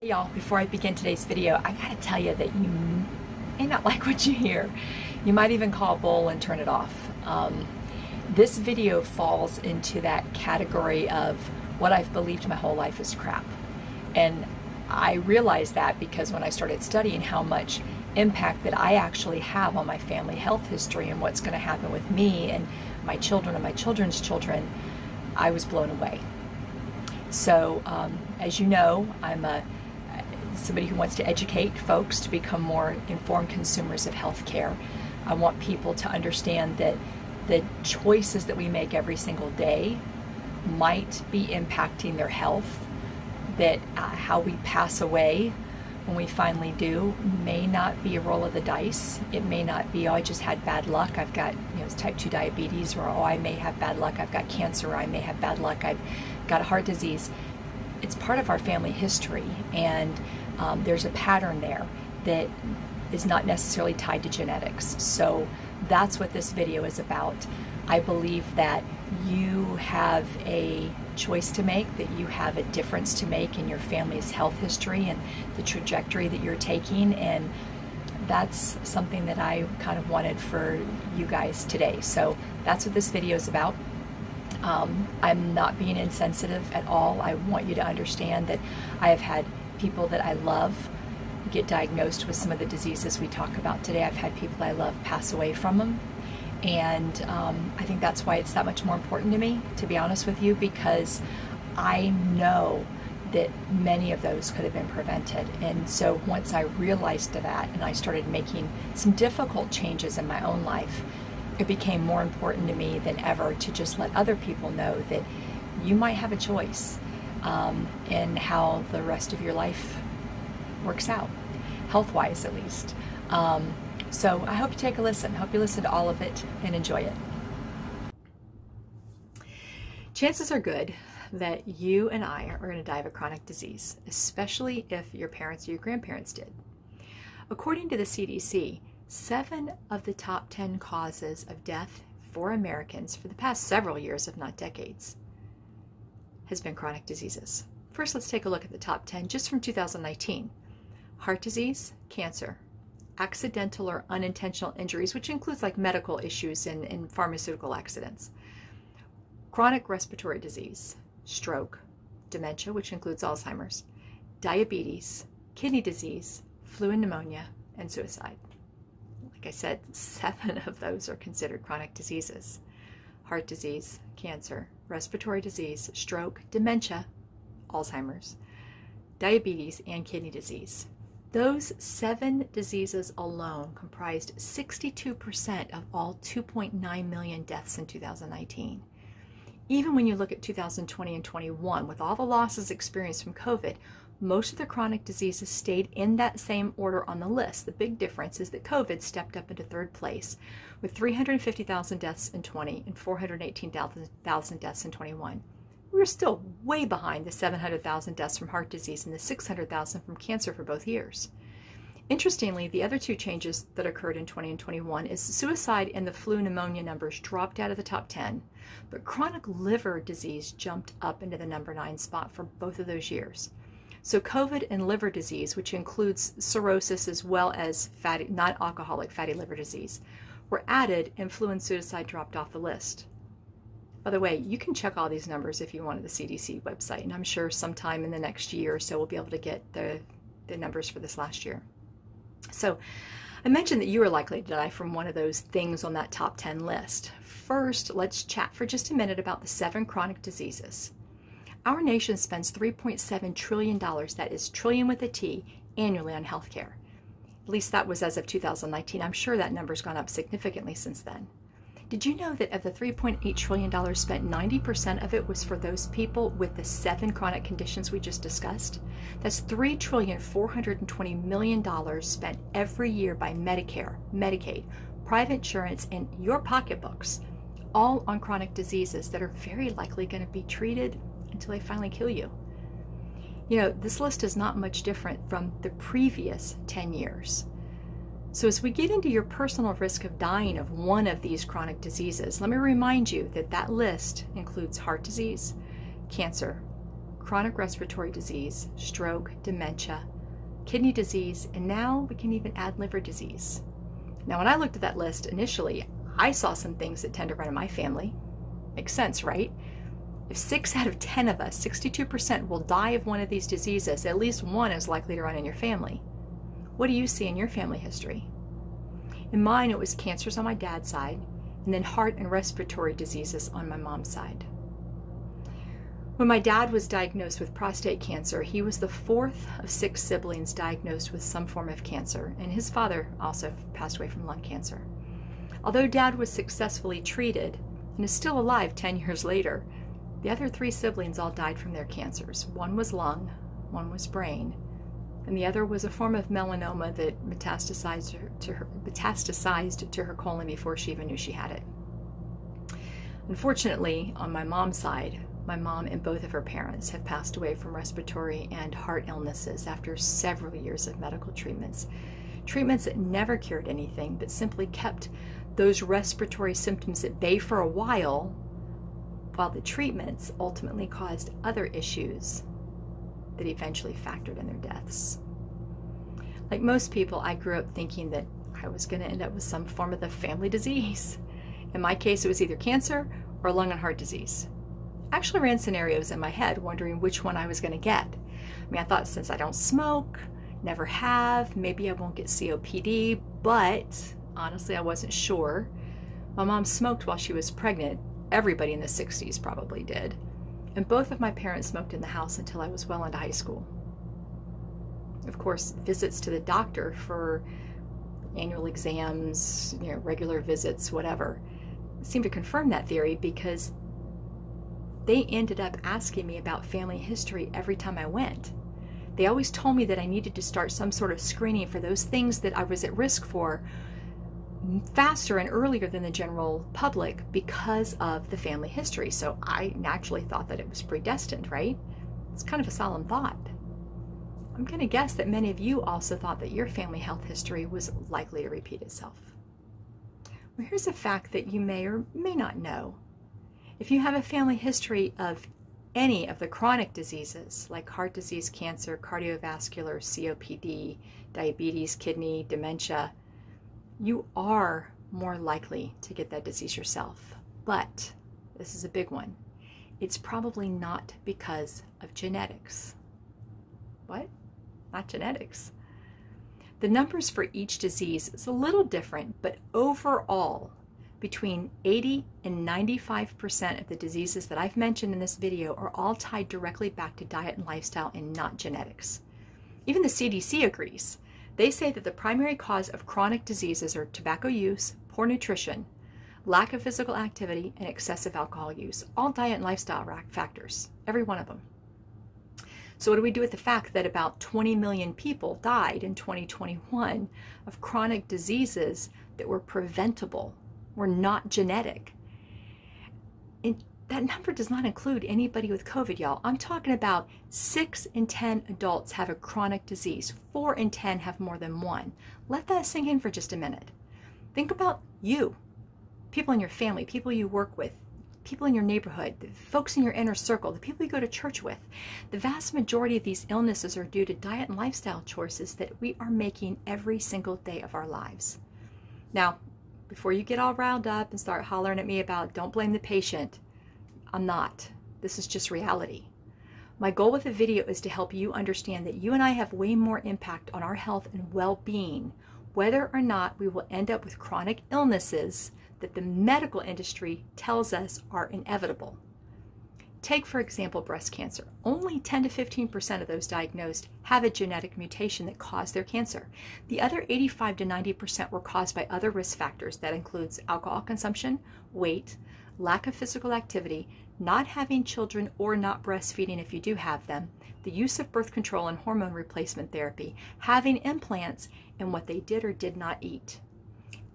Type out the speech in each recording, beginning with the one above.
Hey y'all, before I begin today's video, I gotta tell you that you may not like what you hear. You might even call a bull and turn it off. This video falls into that category of what I've believed my whole life is crap. And I realized that because when I started studying how much impact that I actually have on my family health history and what's gonna happen with me and my children and my children's children, I was blown away. So, as you know, I'm somebody who wants to educate folks to become more informed consumers of healthcare. I want people to understand that the choices that we make every single day might be impacting their health, that how we pass away when we finally do may not be a roll of the dice. It may not be, oh, I just had bad luck, I've got type 2 diabetes, or oh, I may have bad luck, I've got cancer, or I may have bad luck, I've got a heart disease. It's part of our family history, and there's a pattern there that is not necessarily tied to genetics. So that's what this video is about. I believe that you have a choice to make, that you have a difference to make in your family's health history and the trajectory that you're taking, and that's something that I kind of wanted for you guys today. So that's what this video is about. I'm not being insensitive at all. I want you to understand that I have had people that I love get diagnosed with some of the diseases we talk about today. I've had people I love pass away from them. And I think that's why it's that much more important to me, to be honest with you, because I know that many of those could have been prevented. And so once I realized that and I started making some difficult changes in my own life, it became more important to me than ever to just let other people know that you might have a choice in how the rest of your life works out, health-wise at least. So I hope you take a listen. I hope you listen to all of it and enjoy it. Chances are good that you and I are going to die of a chronic disease, especially if your parents or your grandparents did. According to the CDC, 7 of the top 10 causes of death for Americans for the past several years, if not decades, has been chronic diseases. First, let's take a look at the top 10 just from 2019. Heart disease, cancer, accidental or unintentional injuries, which includes like medical issues and pharmaceutical accidents, chronic respiratory disease, stroke, dementia, which includes Alzheimer's, diabetes, kidney disease, flu and pneumonia, and suicide. Like I said, 7 of those are considered chronic diseases. Heart disease, cancer, respiratory disease, stroke, dementia, Alzheimer's, diabetes, and kidney disease. Those 7 diseases alone comprised 62% of all 2.9 million deaths in 2019. Even when you look at 2020 and 21, with all the losses experienced from COVID, most of the chronic diseases stayed in that same order on the list. The big difference is that COVID stepped up into 3rd place with 350,000 deaths in 20 and 418,000 deaths in 21. We're still way behind the 700,000 deaths from heart disease and the 600,000 from cancer for both years. Interestingly, the other 2 changes that occurred in 20 and 21 is suicide and the flu pneumonia numbers dropped out of the top 10, but chronic liver disease jumped up into the number 9 spot for both of those years. So COVID and liver disease, which includes cirrhosis as well as non-alcoholic fatty liver disease, were added, and flu and suicide dropped off the list. By the way, you can check all these numbers if you want at the CDC website, and I'm sure sometime in the next year or so we'll be able to get the numbers for this last year. So I mentioned that you are likely to die from one of those things on that top 10 list. First, let's chat for just a minute about the 7 chronic diseases. Our nation spends $3.7 trillion, that is trillion with a T, annually on healthcare. At least that was as of 2019. I'm sure that number's gone up significantly since then. Did you know that of the $3.8 trillion spent, 90% of it was for those people with the 7 chronic conditions we just discussed? That's $3.420 billion spent every year by Medicare, Medicaid, private insurance, and your pocketbooks, all on chronic diseases that are very likely going to be treated until they finally kill you. You know, this list is not much different from the previous 10 years. So as we get into your personal risk of dying of one of these chronic diseases, let me remind you that that list includes heart disease, cancer, chronic respiratory disease, stroke, dementia, kidney disease, and now we can even add liver disease. Now, when I looked at that list initially, I saw some things that tend to run in my family. Makes sense, right? If 6 out of 10 of us, 62%, will die of one of these diseases, at least one is likely to run in your family. What do you see in your family history? In mine, it was cancers on my dad's side, and then heart and respiratory diseases on my mom's side. When my dad was diagnosed with prostate cancer, he was the 4th of 6 siblings diagnosed with some form of cancer, and his father also passed away from lung cancer. Although Dad was successfully treated and is still alive 10 years later, the other 3 siblings all died from their cancers. One was lung, one was brain, and the other was a form of melanoma that metastasized to her colon before she even knew she had it. Unfortunately, on my mom's side, my mom and both of her parents have passed away from respiratory and heart illnesses after several years of medical treatments. Treatments that never cured anything, but simply kept those respiratory symptoms at bay for a while the treatments ultimately caused other issues that eventually factored in their deaths. Like most people, I grew up thinking that I was going to end up with some form of the family disease. In my case, it was either cancer or lung and heart disease. I actually ran scenarios in my head wondering which one I was going to get. I mean, I thought since I don't smoke, never have, maybe I won't get COPD, but honestly, I wasn't sure. My mom smoked while she was pregnant. Everybody in the 60s probably did. And both of my parents smoked in the house until I was well into high school. Of course, visits to the doctor for annual exams, regular visits, whatever, seemed to confirm that theory because they ended up asking me about family history every time I went. They always told me that I needed to start some sort of screening for those things that I was at risk for faster and earlier than the general public because of the family history. So I naturally thought that it was predestined, right? It's kind of a solemn thought. I'm going to guess that many of you also thought that your family health history was likely to repeat itself. Well, here's a fact that you may or may not know. If you have a family history of any of the chronic diseases like heart disease, cancer, cardiovascular, COPD, diabetes, kidney, dementia, you are more likely to get that disease yourself. But this is a big one. It's probably not because of genetics. What? Not genetics. The numbers for each disease is a little different, but overall, between 80 and 95% of the diseases that I've mentioned in this video are all tied directly back to diet and lifestyle and not genetics. Even the CDC agrees. They say that the primary cause of chronic diseases are tobacco use, poor nutrition, lack of physical activity, and excessive alcohol use. All diet and lifestyle factors, every one of them. So what do we do with the fact that about 20 million people died in 2021 of chronic diseases that were preventable, were not genetic? And that number does not include anybody with COVID, y'all. I'm talking about 6 in 10 adults have a chronic disease. 4 in 10 have more than one. Let that sink in for just a minute. Think about you, people in your family, people you work with, people in your neighborhood, the folks in your inner circle, the people you go to church with. The vast majority of these illnesses are due to diet and lifestyle choices that we are making every single day of our lives. Now, before you get all riled up and start hollering at me about don't blame the patient, I'm not. This is just reality. My goal with the video is to help you understand that you and I have way more impact on our health and well-being, whether or not we will end up with chronic illnesses that the medical industry tells us are inevitable. Take, for example, breast cancer. Only 10 to 15% of those diagnosed have a genetic mutation that caused their cancer. The other 85 to 90% were caused by other risk factors. That includes alcohol consumption, weight, lack of physical activity, not having children or not breastfeeding if you do have them, the use of birth control and hormone replacement therapy, having implants, and what they did or did not eat.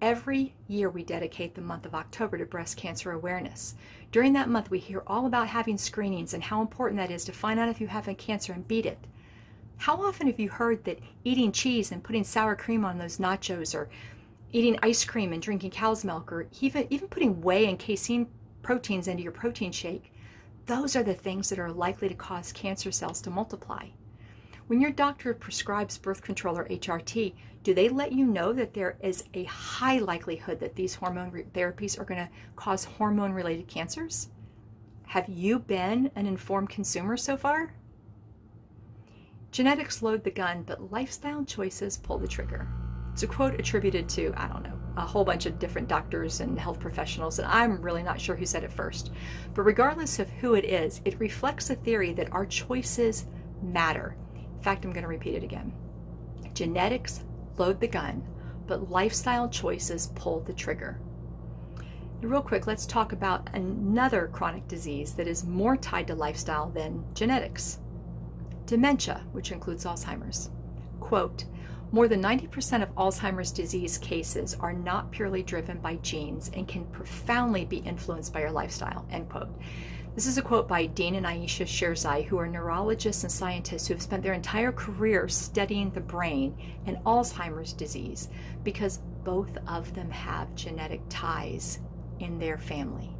Every year we dedicate the month of October to breast cancer awareness. During that month we hear all about having screenings and how important that is to find out if you have a cancer and beat it. How often have you heard that eating cheese and putting sour cream on those nachos, or eating ice cream and drinking cow's milk, or even putting whey and casein proteins into your protein shake, those are the things that are likely to cause cancer cells to multiply. When your doctor prescribes birth control or HRT, do they let you know that there is a high likelihood that these hormone therapies are going to cause hormone-related cancers? Have you been an informed consumer so far? Genetics load the gun, but lifestyle choices pull the trigger. It's a quote attributed to, I don't know, a whole bunch of different doctors and health professionals, and I'm really not sure who said it first. But regardless of who it is, it reflects a theory that our choices matter. In fact, I'm going to repeat it again. Genetics load the gun, but lifestyle choices pull the trigger. And real quick, let's talk about another chronic disease that is more tied to lifestyle than genetics. Dementia, which includes Alzheimer's. Quote, more than 90% of Alzheimer's disease cases are not purely driven by genes and can profoundly be influenced by your lifestyle, end quote. This is a quote by Dean and Aisha Sherzai, who are neurologists and scientists who have spent their entire career studying the brain and Alzheimer's disease because both of them have genetic ties in their family.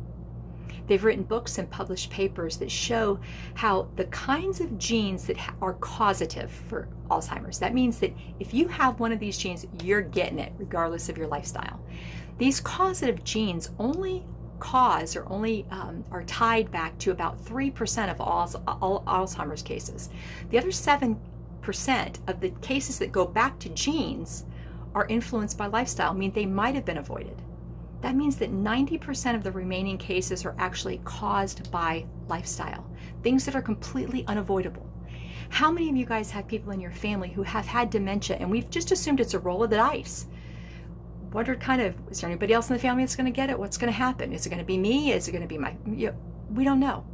They've written books and published papers that show how the kinds of genes that are causative for Alzheimer's, that means that if you have one of these genes, you're getting it regardless of your lifestyle. These causative genes only cause or only are tied back to about 3% of all Alzheimer's cases. The other 7% of the cases that go back to genes are influenced by lifestyle, mean they might have been avoided. That means that 90% of the remaining cases are actually caused by lifestyle, things that are completely unavoidable. How many of you guys have people in your family who have had dementia and we've just assumed it's a roll of the dice? Wondered kind of, is there anybody else in the family that's going to get it? What's going to happen? Is it going to be me? Is it going to be my, we don't know.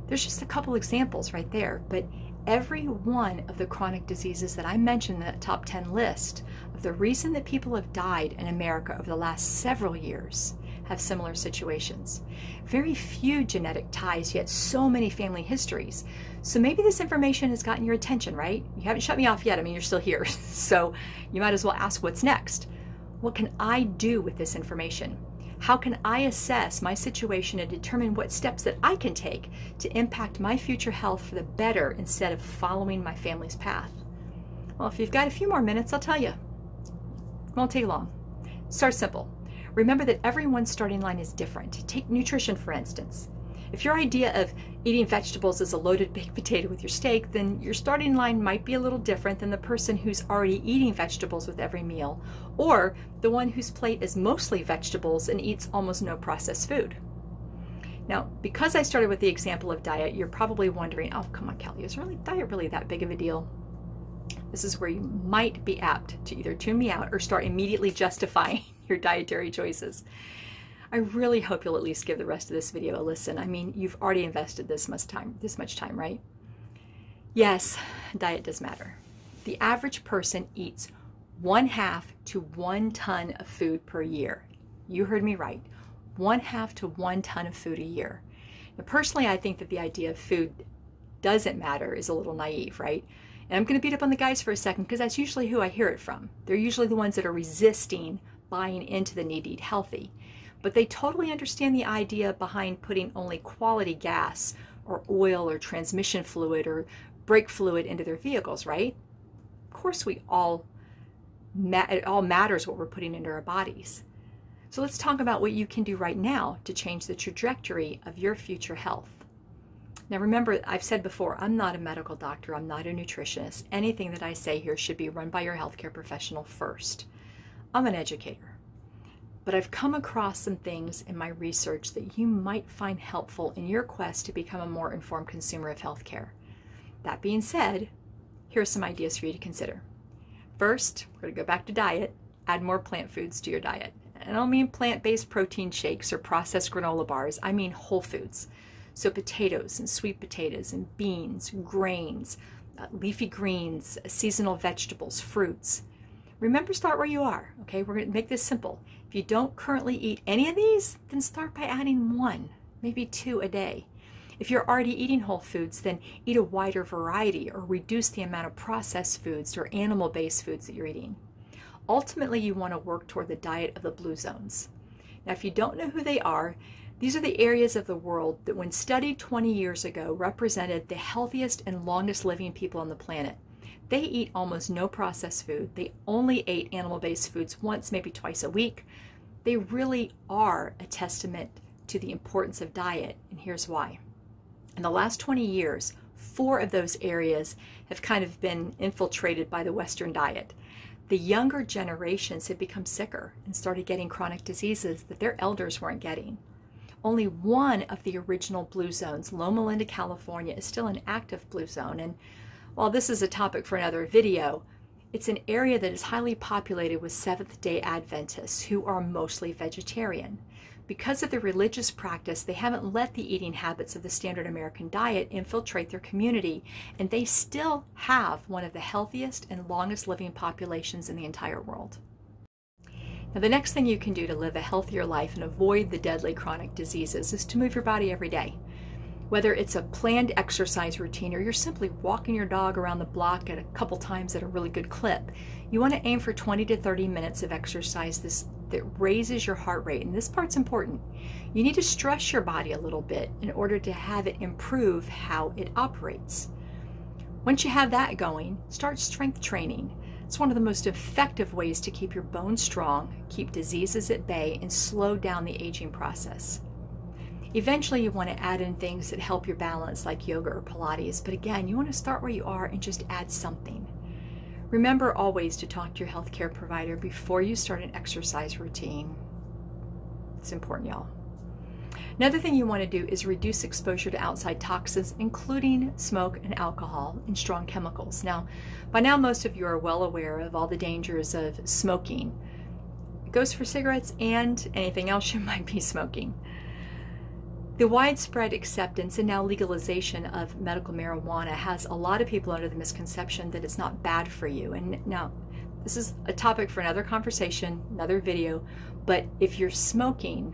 There's just a couple examples right there, but every one of the chronic diseases that I mentioned in that top 10 list of the reason that people have died in America over the last several years have similar situations. Very few genetic ties, yet so many family histories. So maybe this information has gotten your attention, right? You haven't shut me off yet. I mean, you're still here. So you might as well ask what's next. What can I do with this information? How can I assess my situation and determine what steps that I can take to impact my future health for the better instead of following my family's path? Well, if you've got a few more minutes, I'll tell you. It won't take long. Start simple. Remember that everyone's starting line is different. Take nutrition, for instance. If your idea of eating vegetables is a loaded baked potato with your steak, then your starting line might be a little different than the person who's already eating vegetables with every meal, or the one whose plate is mostly vegetables and eats almost no processed food. Now, because I started with the example of diet, you're probably wondering, oh, come on, Kelly, is diet really that big of a deal? This is where you might be apt to either tune me out or start immediately justifying your dietary choices. I really hope you'll at least give the rest of this video a listen. I mean, you've already invested this much time, right? Yes, diet does matter. The average person eats 1/2 to 1 ton of food per year. You heard me right. 1/2 to 1 ton of food a year. Now, personally, I think that the idea of food doesn't matter is a little naive, right? And I'm going to beat up on the guys for a second because that's usually who I hear it from. They're usually the ones that are resisting buying into the need to eat healthy. But they totally understand the idea behind putting only quality gas or oil or transmission fluid or brake fluid into their vehicles, right? Of course, it all matters what we're putting into our bodies. So let's talk about what you can do right now to change the trajectory of your future health. Now remember, I've said before, I'm not a medical doctor, I'm not a nutritionist. Anything that I say here should be run by your healthcare professional first. I'm an educator. But I've come across some things in my research that you might find helpful in your quest to become a more informed consumer of healthcare. That being said, here are some ideas for you to consider. First, we're going to go back to diet. Add more plant foods to your diet. And I don't mean plant-based protein shakes or processed granola bars. I mean whole foods. So potatoes and sweet potatoes and beans, grains, leafy greens, seasonal vegetables, fruits. Remember, start where you are, okay? We're going to make this simple. If you don't currently eat any of these, then start by adding 1, maybe 2 a day. If you're already eating whole foods, then eat a wider variety or reduce the amount of processed foods or animal-based foods that you're eating. Ultimately, you want to work toward the diet of the blue zones. Now, if you don't know who they are, These are the areas of the world that, when studied 20 years ago, represented the healthiest and longest living people on the planet. They eat almost no processed food. They only ate animal-based foods once, maybe twice a week. They really are a testament to the importance of diet, and here's why. In the last 20 years, 4 of those areas have kind of been infiltrated by the Western diet. The younger generations have become sicker and started getting chronic diseases that their elders weren't getting. Only one of the original blue zones, Loma Linda, California, is still an active blue zone. And while this is a topic for another video, it's an area that is highly populated with Seventh-day Adventists who are mostly vegetarian. Because of the religious practice, they haven't let the eating habits of the standard American diet infiltrate their community, and they still have one of the healthiest and longest living populations in the entire world. Now, the next thing you can do to live a healthier life and avoid the deadly chronic diseases is to move your body every day. Whether it's a planned exercise routine or you're simply walking your dog around the block at a couple times at a really good clip, you want to aim for 20 to 30 minutes of exercise that raises your heart rate. And this part's important. You need to stress your body a little bit in order to have it improve how it operates. Once you have that going, start strength training. It's one of the most effective ways to keep your bones strong, keep diseases at bay, and slow down the aging process. Eventually, you want to add in things that help your balance, like yoga or Pilates, but again, you want to start where you are and just add something. Remember always to talk to your healthcare provider before you start an exercise routine. It's important, y'all. Another thing you want to do is reduce exposure to outside toxins, including smoke and alcohol and strong chemicals. Now, by now, most of you are well aware of all the dangers of smoking. It goes for cigarettes and anything else you might be smoking. The widespread acceptance and now legalization of medical marijuana has a lot of people under the misconception that it's not bad for you. And now, this is a topic for another conversation, another video, but if you're smoking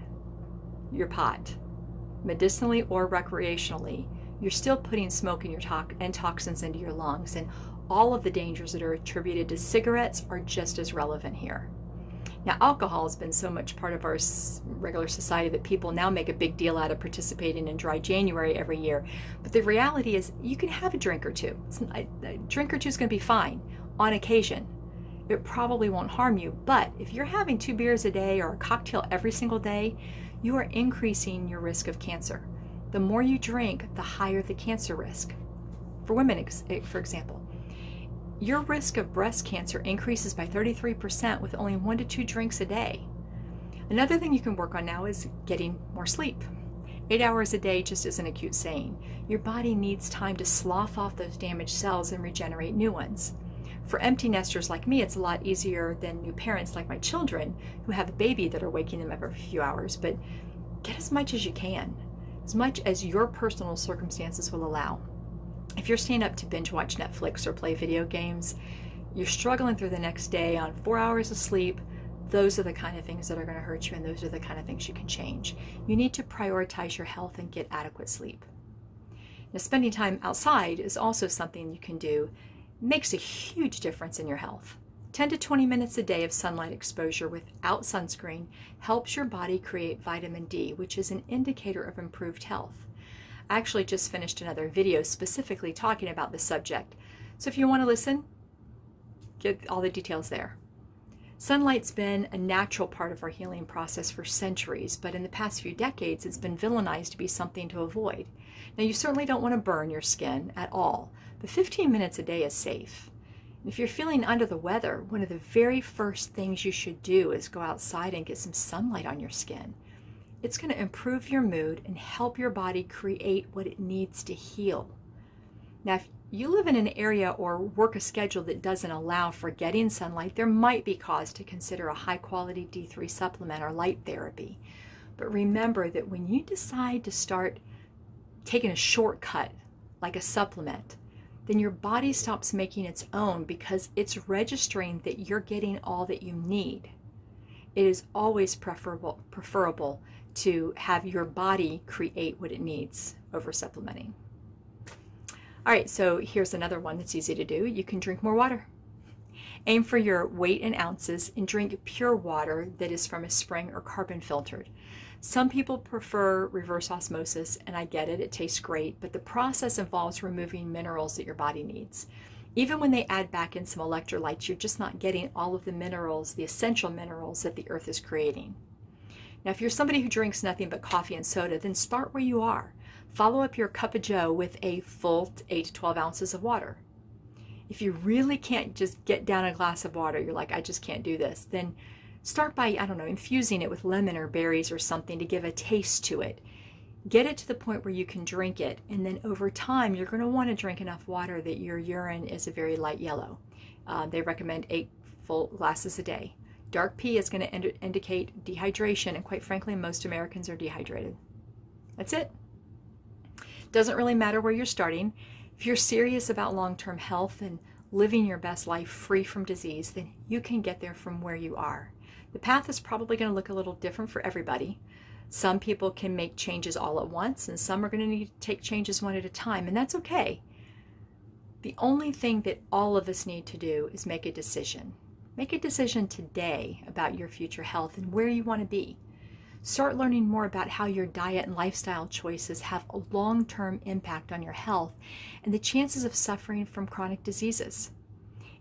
your pot, medicinally or recreationally, you're still putting smoke in your and toxins into your lungs, and all of the dangers that are attributed to cigarettes are just as relevant here. Now, alcohol has been so much part of our regular society that people now make a big deal out of participating in Dry January every year. But the reality is you can have a drink or two. A drink or two is going to be fine on occasion. It probably won't harm you. But if you're having 2 beers a day or a cocktail every single day, you are increasing your risk of cancer. The more you drink, the higher the cancer risk. For women, for example, your risk of breast cancer increases by 33% with only 1 to 2 drinks a day. Another thing you can work on now is getting more sleep. 8 hours a day just isn't a cute saying. Your body needs time to slough off those damaged cells and regenerate new ones. For empty nesters like me, it's a lot easier than new parents like my children who have a baby that are waking them every few hours, but get as much as you can, as much as your personal circumstances will allow. If you're staying up to binge watch Netflix or play video games, you're struggling through the next day on 4 hours of sleep, those are the kind of things that are going to hurt you, and those are the kind of things you can change. You need to prioritize your health and get adequate sleep. Now, spending time outside is also something you can do. It makes a huge difference in your health. 10 to 20 minutes a day of sunlight exposure without sunscreen helps your body create vitamin D, which is an indicator of improved health. I actually just finished another video specifically talking about this subject. So if you want to listen, get all the details there. Sunlight's been a natural part of our healing process for centuries, but in the past few decades, it's been villainized to be something to avoid. Now, you certainly don't want to burn your skin at all, but 15 minutes a day is safe. And if you're feeling under the weather, one of the very first things you should do is go outside and get some sunlight on your skin. It's going to improve your mood and help your body create what it needs to heal. Now, if you live in an area or work a schedule that doesn't allow for getting sunlight, there might be cause to consider a high-quality D3 supplement or light therapy. But remember that when you decide to start taking a shortcut, like a supplement, then your body stops making its own because it's registering that you're getting all that you need. It is always preferable to have your body create what it needs over supplementing. All right, so here's another one that's easy to do. You can drink more water. Aim for your weight in ounces and drink pure water that is from a spring or carbon filtered. Some people prefer reverse osmosis, and I get it, it tastes great, but the process involves removing minerals that your body needs. Even when they add back in some electrolytes, you're just not getting all of the minerals, the essential minerals that the earth is creating. Now, if you're somebody who drinks nothing but coffee and soda, then start where you are. Follow up your cup of joe with a full 8 to 12 ounces of water. If you really can't just get down a glass of water, you're like, I just can't do this, then start by, I don't know, infusing it with lemon or berries or something to give a taste to it. Get it to the point where you can drink it, and then over time, you're going to want to drink enough water that your urine is a very light yellow. They recommend 8 full glasses a day. Dark pea is going to indicate dehydration, and quite frankly, most Americans are dehydrated. That's it. Doesn't really matter where you're starting. If you're serious about long-term health and living your best life free from disease, then you can get there from where you are. The path is probably going to look a little different for everybody. Some people can make changes all at once, and some are going to need to take changes one at a time, and that's okay. The only thing that all of us need to do is make a decision. Make a decision today about your future health and where you want to be. Start learning more about how your diet and lifestyle choices have a long-term impact on your health and the chances of suffering from chronic diseases.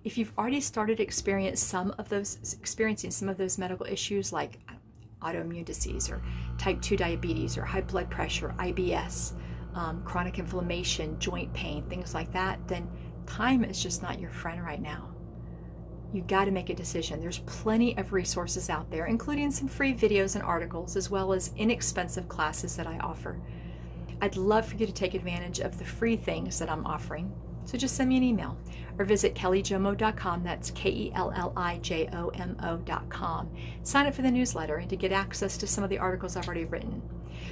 If you've already started experiencing some of those medical issues like autoimmune disease or type 2 diabetes or high blood pressure, IBS, chronic inflammation, joint pain, things like that, then time is just not your friend right now. You got to make a decision. There's plenty of resources out there, including some free videos and articles, as well as inexpensive classes that I offer. I'd love for you to take advantage of the free things that I'm offering. So just send me an email or visit kellijomo.com. That's KELLIJOMO.com. Sign up for the newsletter and to get access to some of the articles I've already written.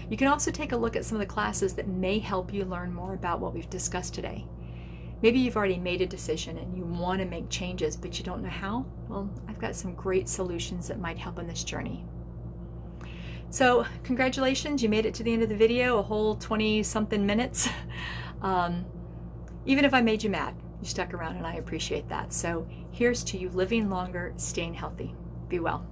You can also take a look at some of the classes that may help you learn more about what we've discussed today. Maybe you've already made a decision and you want to make changes, but you don't know how. Well, I've got some great solutions that might help on this journey. So congratulations, you made it to the end of the video, a whole 20-something minutes. Even if I made you mad, you stuck around, and I appreciate that. So here's to you living longer, staying healthy. Be well.